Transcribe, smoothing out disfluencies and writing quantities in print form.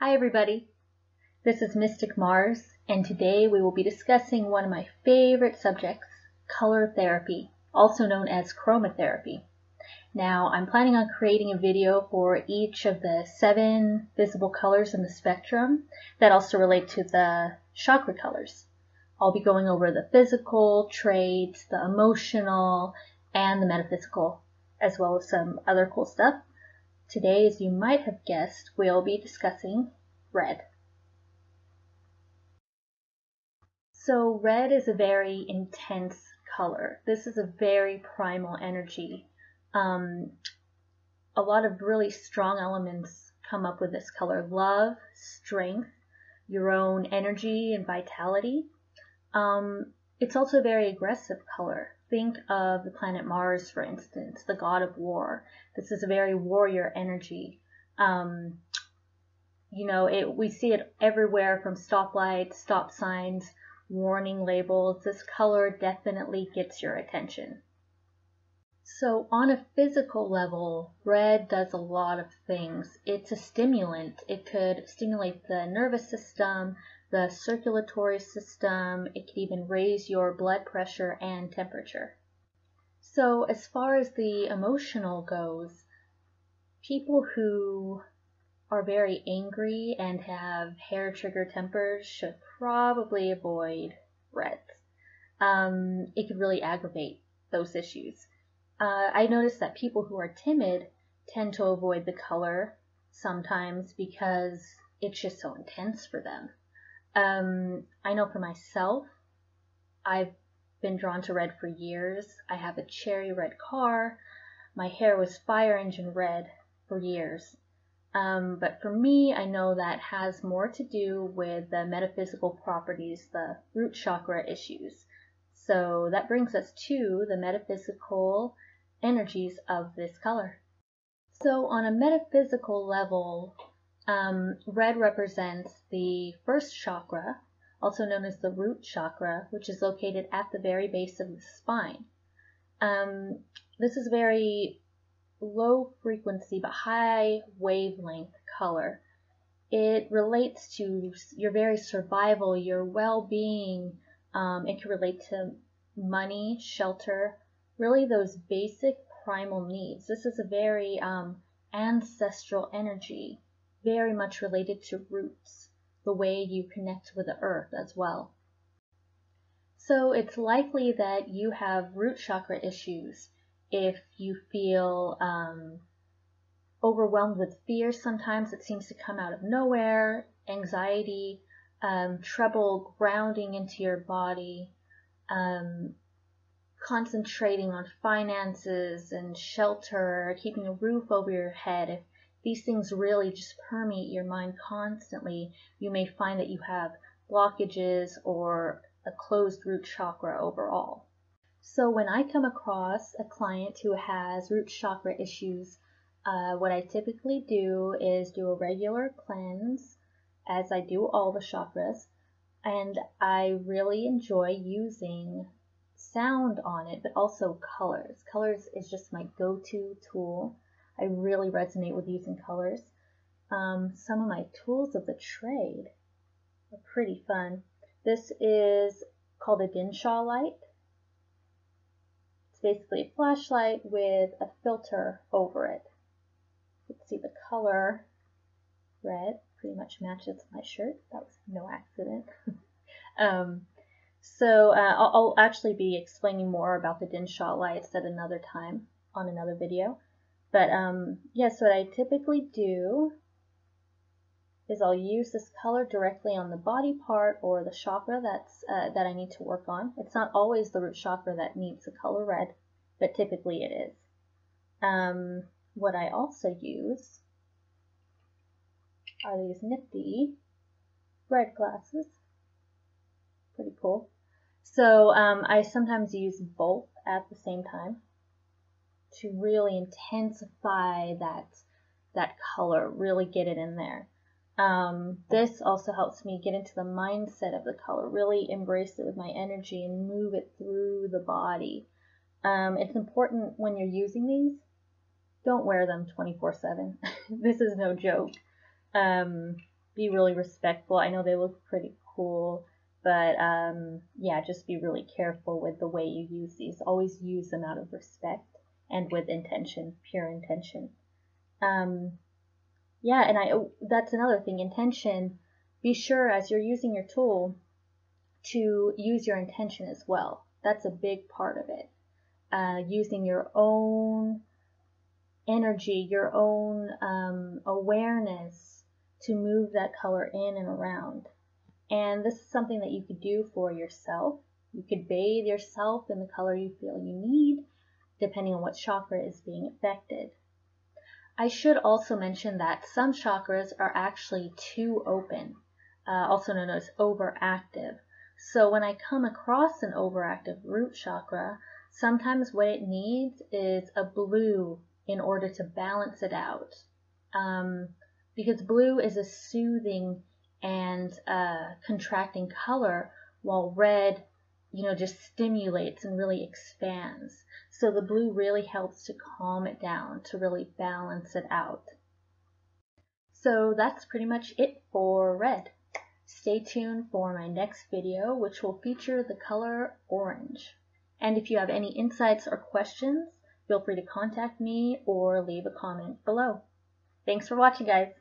Hi everybody, this is Mystic Mars, and today we will be discussing one of my favorite subjects, color therapy, also known as chromatherapy. Now, I'm planning on creating a video for each of the 7 visible colors in the spectrum that also relate to the chakra colors. I'll be going over the physical traits, the emotional, and the metaphysical, as well as some other cool stuff. Today, as you might have guessed, we'll be discussing red. So red is a very intense color. This is a very primal energy. A lot of really strong elements come up with this color. Love, strength, your own energy and vitality. It's also a very aggressive color. Think of the planet Mars, for instance, the god of war. This is a very warrior energy. We see it everywhere, from stoplights, stop signs, warning labels. This color definitely gets your attention. So on a physical level, red does a lot of things. It's a stimulant. It could stimulate the nervous system, the circulatory system. It could even raise your blood pressure and temperature. So as far as the emotional goes, people who are very angry and have hair trigger tempers should probably avoid reds. It could really aggravate those issues. I noticed that people who are timid tend to avoid the color sometimes because it's just so intense for them. I know for myself, I've been drawn to red for years. I have a cherry red car. My hair was fire engine red for years. But for me, I know that has more to do with the metaphysical properties, the root chakra issues. So that brings us to the metaphysical energies of this color. So on a metaphysical level, red represents the first chakra, also known as the root chakra, which is located at the very base of the spine. This is very low frequency but high wavelength color. It relates to your very survival, your well-being. It can relate to money, shelter, really those basic primal needs. This is a very ancestral energy, very much related to roots, the way you connect with the earth as well. So it's likely that you have root chakra issues if you feel overwhelmed with fear. Sometimes it seems to come out of nowhere, anxiety, trouble grounding into your body, concentrating on finances and shelter, keeping a roof over your head. If these things really just permeate your mind constantly, you may find that you have blockages or a closed root chakra overall. So when I come across a client who has root chakra issues, what I typically do is do a regular cleanse, as I do all the chakras, and I really enjoy using sound on it, but also colors. Colors is just my go-to tool. I really resonate with using colors. Some of my tools of the trade are pretty fun. This is called a Dinshaw light. It's basically a flashlight with a filter over it. You can see the color red pretty much matches my shirt. That was no accident. I'll actually be explaining more about the Dinshaw lights at another time on another video. But so what I typically do is I'll use this color directly on the body part or the chakra that I need to work on. It's not always the root chakra that needs the color red, but typically it is. What I also use are these nifty red glasses. Pretty cool. So I sometimes use both at the same time to really intensify that color, really get it in there. This also helps me get into the mindset of the color, really embrace it with my energy and move it through the body. It's important when you're using these, don't wear them 24/7. This is no joke. be really respectful. I know they look pretty cool, but yeah, just be really careful with the way you use these. Always use them out of respect and with intention, pure intention. Yeah, and that's another thing, intention. Be sure as you're using your tool to use your intention as well. That's a big part of it. Using your own energy, your own awareness to move that color in and around. And this is something that you could do for yourself. You could bathe yourself in the color you feel you need, depending on what chakra is being affected. I should also mention that some chakras are actually too open, also known as overactive. So when I come across an overactive root chakra, sometimes what it needs is a blue in order to balance it out. Because blue is a soothing and contracting color, while red, just stimulates and really expands. So the blue really helps to calm it down, to really balance it out. So that's pretty much it for red. Stay tuned for my next video, which will feature the color orange. And if you have any insights or questions, feel free to contact me or leave a comment below. Thanks for watching, guys.